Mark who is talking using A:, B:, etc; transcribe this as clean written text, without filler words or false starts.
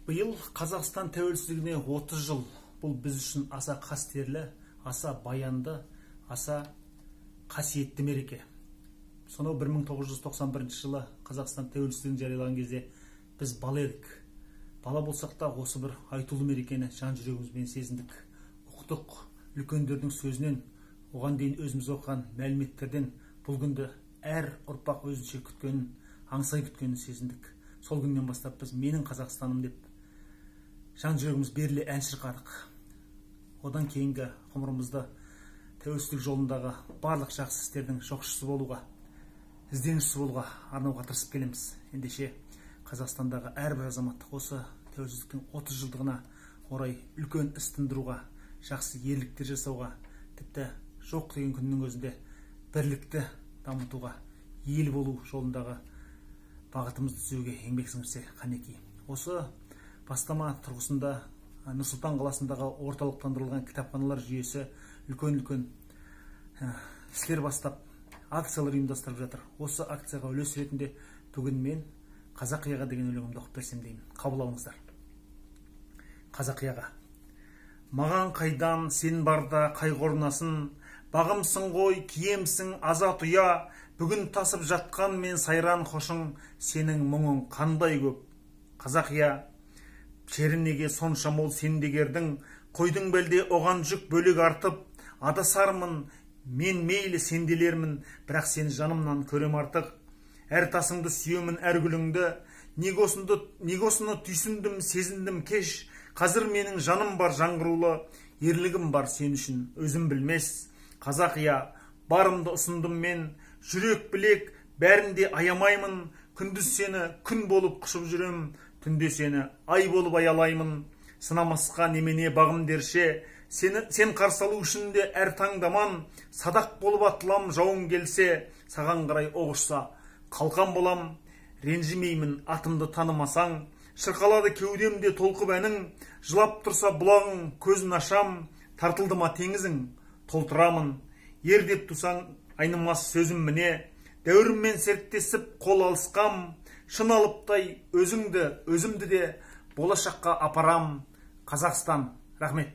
A: Биыл Қазақстан тәуелсіздігіне 30 жыл. Бұл біз үшін аса қастерлі, аса баянды, аса қасиетті мереке. Сонау 1991 жылы Қазақстан тәуелсіздігін жариялаған кезде біз бала едік. Бала болсақ та осы бір айтулы мерекені жан жүрегімізбен сезіндік. Ұқтық, үлкендердің сөзінен, оған дейін өзіміз оқыған мәліметтерден бұл күнді әр ұрпақ өзінше күткенін, аңсай күткенін сезіндік. Сол күннен бастап біз менің Қазақстаным деп жан жүрегіміз беріле ән шырқадық. Одан кейінгі ғұмырымызды тәуелсіздік жолындағы барлық жақсы істердің жоқшысы болуға, ізденушісі болуға арнауға тырысып келеміз. Ендеше Қазақстандағы әрбір азамат осы тәуелсіздіктің 30 жылдығына орай үлкен іс тындыруға, жақсы ерліктер жасауға, тіпті жоқ деген күннің өзінде бірлікті дамытуға, ел болу жолындағы бағытымызды түзеуге еңбек сіңірсе қанекей. Осы бастама тұрғысында Нұр-Сұлтан қаласындағы орталықтандырылған кітапханалар жүйесі үлкен істер бастап, акциялар ұйымдастырып жатыр. Осы акцияға үлес ретінде бүгін мен Қазақияға деген өлеңімді оқып берсем деймін. Қабыл алыңыздар. Қазақияға. Маған қайдан сен барда қайғы орнасын, бағымсың ғой, киемсің азат ұя, бүгін тасып жатқан мен сайран қошың, сенің мұңың қандай көп. Қазақия. Шерінеге сонша мол сен дегердің, қойдың бәлде оған жүк бөлек артып, адасармын, мен мейлі сенделермін, бірақ сен жанымнан көрем артық. Әр тасыңды сүйемін, әр гүліңді, негосыны түйсіндім, сезіндім кеш, қазір менің жаным бар жаңғырулы, ерлігім бар сен үшін, өзім білмес. Қазақия, барымды ұсындым мен, жүрек білек, бәрінде аямаймын, күндіз сені күн болып құшып жүрем, түнде сені ай болып аялаймын, сынамасқа немене бағым дерше, сен қарсалу үшін де әр таңдаман, садақ болып атылам жауын келсе, саған қарай оғышса, қалқан болам, ренжімеймін атымды танымасаң, шырқалады кеудемде толқып әнің, жылап тұрса бұлағың көзін ашам, тартылды ма теңізің, толтырамын, ер деп тусаң айнымас сөзім міне, дәуіріммен серттесіп қол алысқам, шын алыптай өзімді де болашаққа апарам. Қазақстан. Рахмет.